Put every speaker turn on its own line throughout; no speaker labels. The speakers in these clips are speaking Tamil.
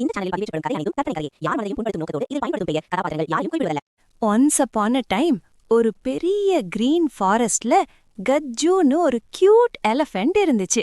இந்த சேனலில் பதிவேற்றப்படும் கதை அனைத்தும் கற்பனை கதை. யார் மனதையும் புண்படுத்தும் நோக்கத்தோடு இதில் பயன்படுத்தும் பெயர் கதாபாத்திரங்கள் யாரையும் குறிப்பிடுவதல்ல.
ஒன்ஸ் அப்பான் அ டைம் ஒரு பெரிய கிரீன் ஃபாரஸ்ட்ல கஜ்ஜூன்னு ஒரு கியூட் எலஃபென்ட் இருந்துச்சு.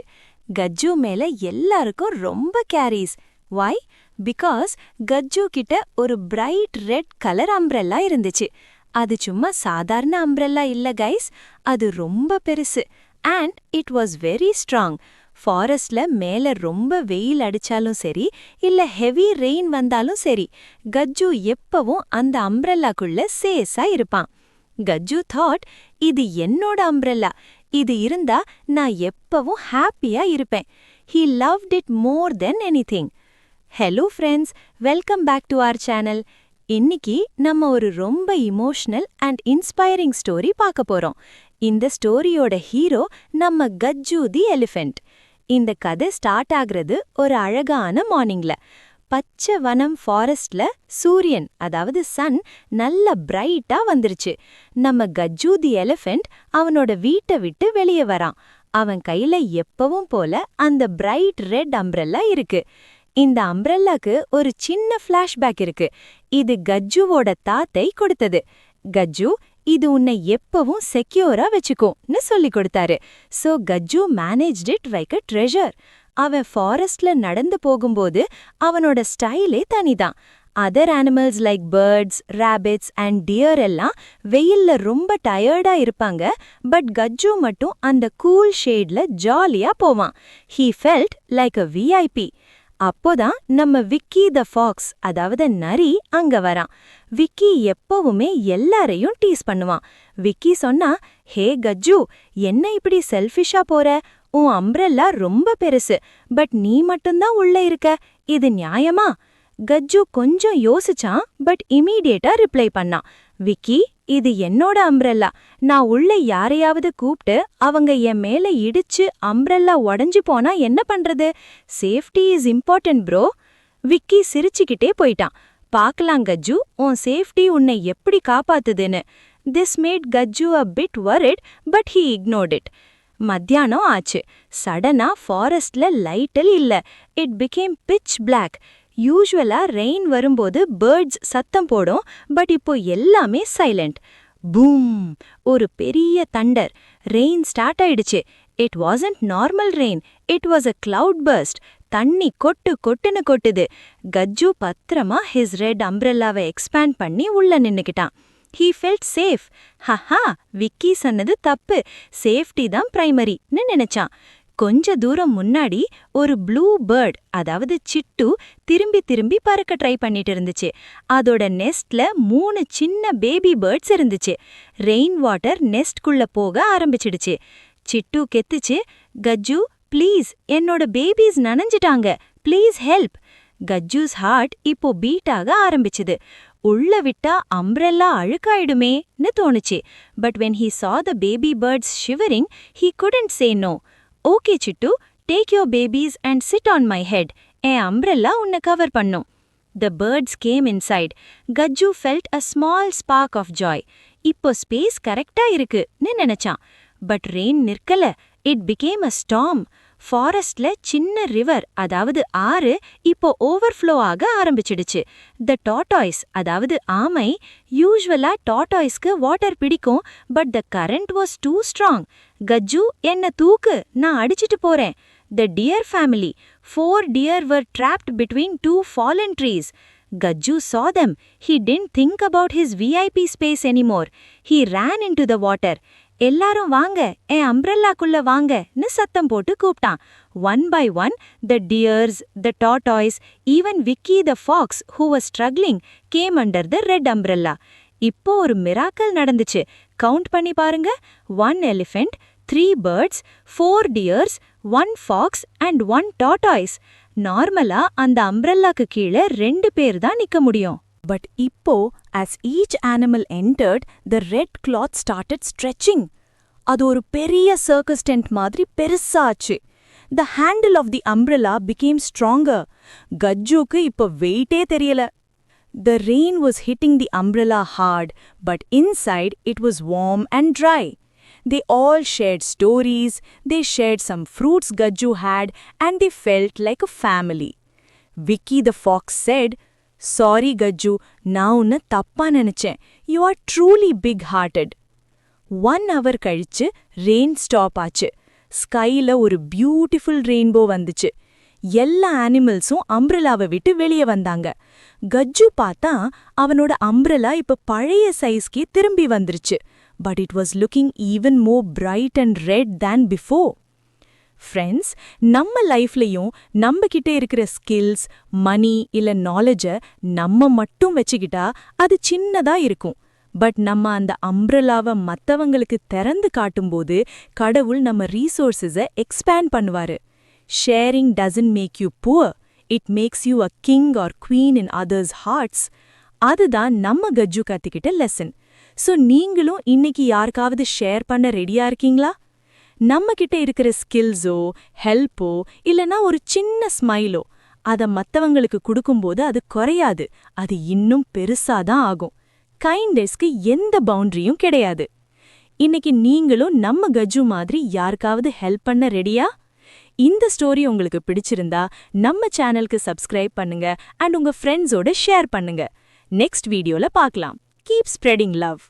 கஜ்ஜூ மேல எல்லாருக்கும் ரொம்ப கேரிஸ். வை? பிகாஸ் கஜ்ஜூ கிட்ட ஒரு பிரைட் ரெட் கலர் அம்ப்ரெல்லா இருந்துச்சு. அது சும்மா சாதாரண அம்ப்ரெல்லா இல்ல கைஸ், அது ரொம்ப பெருசு. And it was very strong. ஃபாரஸ்ட்ல மேல ரொம்ப வெயில் அடிச்சாலும் சரி, இல்ல ஹெவி ரெயின் வந்தாலும் சரி, கஜ்ஜூ எப்பவும் அந்த அம்ப்ரெல்லாக்குள்ள சேஸா இருப்பான். கஜ்ஜூ தாட், இது என்னோட அம்ப்ரெல்லா, இது இருந்தா நான் எப்பவும் ஹாப்பியா இருப்பேன். He loved it more than anything. Hello friends, welcome back to our channel. இன்னைக்கு நம்ம ஒரு ரொம்ப இமோஷனல் அண்ட் இன்ஸ்பைரிங் ஸ்டோரி பார்க்க போறோம். இந்த ஸ்டோரியோட ஹீரோ நம்ம கஜ்ஜூ தி எலிஃபென்ட். இந்த கதை ஸ்டார்ட் ஆகுறது ஒரு அழகான மார்னிங்ல. பச்சை வனம் ஃபாரஸ்ட்ல சூரியன், அதாவது சன், நல்ல பிரைட்டா வந்துருச்சு. நம்ம கஜ்ஜூ தி எலிஃபென்ட் அவனோட வீட்டை விட்டு வெளியே வரான். அவன் கையில எப்பவும் போல அந்த பிரைட் ரெட் அம்ப்ரெல்லா இருக்கு. இந்த அம்ப்ரெல்லாக்கு ஒரு சின்ன ஃபிளாஷ்பேக் இருக்கு. இது கஜ்ஜூவோட தாத்தை கொடுத்தது. கஜ்ஜூ, இது உன்னை எப்பவும் செக்யூரா வச்சுக்கோன்னு சொல்லி கொடுத்தாரு. So Gajju managed it like a treasure. அவன் ஃபாரஸ்ட்ல நடந்து போகும்போது அவனோட ஸ்டைலே தனிதான். Other animals like birds, rabbits and deer எல்லாம் வெயில்ல ரொம்ப டயர்டா இருப்பாங்க. பட் கஜ்ஜூ மட்டும் அந்த கூல் ஷேட்ல ஜாலியா போவான். He felt like a VIP. அப்போதான் நம்ம விக்கி த ஃபாக்ஸ், அதாவது நரி, அங்க வரான். விக்கி எப்பவுமே எல்லாரையும் டீஸ் பண்ணுவான். விக்கி சொன்னா, ஹே கஜ்ஜூ, என்ன இப்படி செல்ஃபிஷா போற? உன் அம்ப்ரெல்லா ரொம்ப பெருசு, பட் நீ மட்டும்தான் உள்ள இருக்க. இது நியாயமா? கஜ்ஜூ கொஞ்சம் யோசிச்சான், பட் இமீடியேட்டா ரிப்ளை பண்ணான். விக்கி, இது என்னோட அம்ப்ரெல்லா. நான் உள்ள யாரையாவது கூப்பிட்டு அவங்க என் மேல இடிச்சு அம்ப்ரெல்லா உடைஞ்சு போனா என்ன பண்றது? Safety is important bro. Vicky சிரிச்சுக்கிட்டே போயிட்டான். பார்க்கலாம் கஜ்ஜூ, உன் சேஃப்டி உன்னை எப்படி காப்பாத்துதுன்னு. This made Gajju a bit worried, but he ignored it. மத்தியானம் ஆச்சு. சடனா ஃபாரஸ்ட்ல லைட்டல் இல்ல. It became pitch black. யூசுவலா ரெயின் வரும்போது பேர்ட்ஸ் சத்தம் போடும், பட் இப்போ எல்லாமே சைலண்ட். பூம்! ஒரு பெரிய தண்டர். ரெயின் ஸ்டார்ட் ஆயிடுச்சு. It wasn't normal rain, it was a cloud burst. தண்ணி கொட்டு கொட்டுன்னு கொட்டுது. கஜ்ஜூ பத்திரமா ஹிஸ் ரெட் அம்ப்ரெல்லாவை எக்ஸ்பேண்ட் பண்ணி உள்ள நின்னுக்கிட்டான். He felt safe. Haha, Vicky சொன்னது தப்பு. சேஃப்டி தான் பிரைமரின்னு நினைச்சான். கொஞ்ச தூரம் முன்னாடி ஒரு ப்ளூ பேர்ட், அதாவது சிட்டு, திரும்பி திரும்பி பறக்க ட்ரை பண்ணிட்டு இருந்துச்சு. அதோட நெஸ்ட்ல 3 சின்ன பேபி பேர்ட்ஸ் இருந்துச்சு. ரெயின் வாட்டர் நெஸ்ட்குள்ள போக ஆரம்பிச்சிடுச்சு. சிட்டு கெத்துச்சு, கஜ்ஜூ ப்ளீஸ், என்னோட பேபிஸ் நனைஞ்சிட்டாங்க, ப்ளீஸ் ஹெல்ப். கஜ்ஜூஸ் ஹார்ட் இப்போ பீட் ஆக ஆரம்பிச்சுது. உள்ள விட்டா அம்ப்ரெல்லா அழுக்காயிடுமேன்னு தோணுச்சு. But when he saw the baby birds shivering, he couldn't say no. Okay Chittu, take your babies and sit on my head. என் அம்ப்ரெல்லா உன்னை கவர் பண்ணும். The birds came inside. Gajju felt a small spark of joy. இப்போ ஸ்பேஸ் கரெக்டா இருக்குன்னு நினைச்சான். பட் ரெயின் நிற்கல. It became a storm. ஃபாரஸ்ட்ல சின்ன ரிவர், அதாவது ஆறு, இப்போ ஓவர்ஃப்ளோ ஆக ஆரம்பிச்சிடுச்சு. த டாட்டாய்ஸ், அதாவது ஆமை, யூஸ்வலா டாட்டாய்ஸ்க்கு வாட்டர் பிடிக்கும், but the current was too strong. Gajju, என்ன தூக்கு, நான் அடிச்சிட்டு போறேன். The deer family, 4 deer were trapped between 2 fallen trees. Gajju saw them. He didn't think about his VIP space anymore. He ran into the water. எல்லாரும் வாங்க, என் அம்ப்ரெல்லாக்குள்ள வாங்கன்னு சத்தம் போட்டு கூப்பிட்டான். One by one, the deers, the tortoise, even Vicky the fox, who was struggling, came under the red umbrella. இப்போ ஒரு மிராக்கல் நடந்துச்சு. கவுண்ட் பண்ணி பாருங்க. 1 elephant, 3 birds, 4 deers, 1 fox and 1 tortoise. நார்மலா அந்த அம்ப்ரெல்லாக்கு கீழே 2 பேர் தான் நிக்க முடியும்.
But இப்போ, as each animal entered, the red cloth started stretching. அது ஒரு பெரிய circus tent மாதிரி பெருசாச்சு. The handle of the umbrella became stronger. கஜ்ஜூக்கு இப்போ வெயிட்டே தெரியல. The rain was hitting the umbrella hard, but inside it was warm and dry. They all shared stories, they shared some fruits Gajju had, and they felt like a family. Vicky the fox said, "Sorry, Gajju, நான் உன்னை தப்பா நினைச்சேன். You are truly big-hearted." 1 hour கழிச்சு ரெயின் ஸ்டாப் ஆச்சு. ஸ்கைல ஒரு பியூட்டிஃபுல் ரெயின்போ வந்துச்சு. எல்லா அனிமல்ஸும் அம்ப்ரெலாவை விட்டு வெளியே வந்தாங்க. கஜ்ஜு பார்த்தா அவனோட அம்ப்ரெலா இப்ப பழைய சைஸ்க்கே திரும்பி வந்துருச்சு. But it was looking even more bright and red than before. Friends, நம்ம லைஃப்லையும் நம்ம கிட்ட இருக்கிற ஸ்கில்ஸ், மணி இல்ல நாலேஜை நம்ம மட்டும் வச்சுக்கிட்டா அது சின்னதா இருக்கும். பட் நம்ம அந்த அம்ப்ரெலாவை மத்தவங்களுக்கு திறந்து காட்டும்போது கடவுள் நம்ம ரீசோர்ஸஸை எக்ஸ்பேண்ட் பண்ணுவாரு. Sharing doesn't make you poor, it makes you a king or queen in others hearts. அதுதான் நம்ம கஜ்ஜு கத்துக்கிட்ட லெசன். ஸோ நீங்களும் இன்னைக்கு யாருக்காவது ஷேர் பண்ண ரெடியா இருக்கீங்களா? நம்ம கிட்ட இருக்கிற ஸ்கில்ஸோ, ஹெல்ப்போ இல்லனா ஒரு சின்ன ஸ்மைலோ அதை மத்தவங்களுக்கு கொடுக்கும்போது அது குறையாது, அது இன்னும் பெருசாதான் ஆகும். கைண்ட்னஸ்க்கு எந்த பவுண்டரியும் கிடையாது. இன்னைக்கு நீங்களும் நம்ம கஜ்ஜு மாதிரி யாருக்காவது ஹெல்ப் பண்ண ரெடியா? இந்த ஸ்டோரி உங்களுக்கு பிடிச்சிருந்தா நம்ம சேனலுக்கு சப்ஸ்கிரைப் பண்ணுங்க அண்ட் உங்க ஃப்ரெண்ட்ஸோட ஷேர் பண்ணுங்க. நெக்ஸ்ட் வீடியோல பார்க்கலாம். Keep spreading love.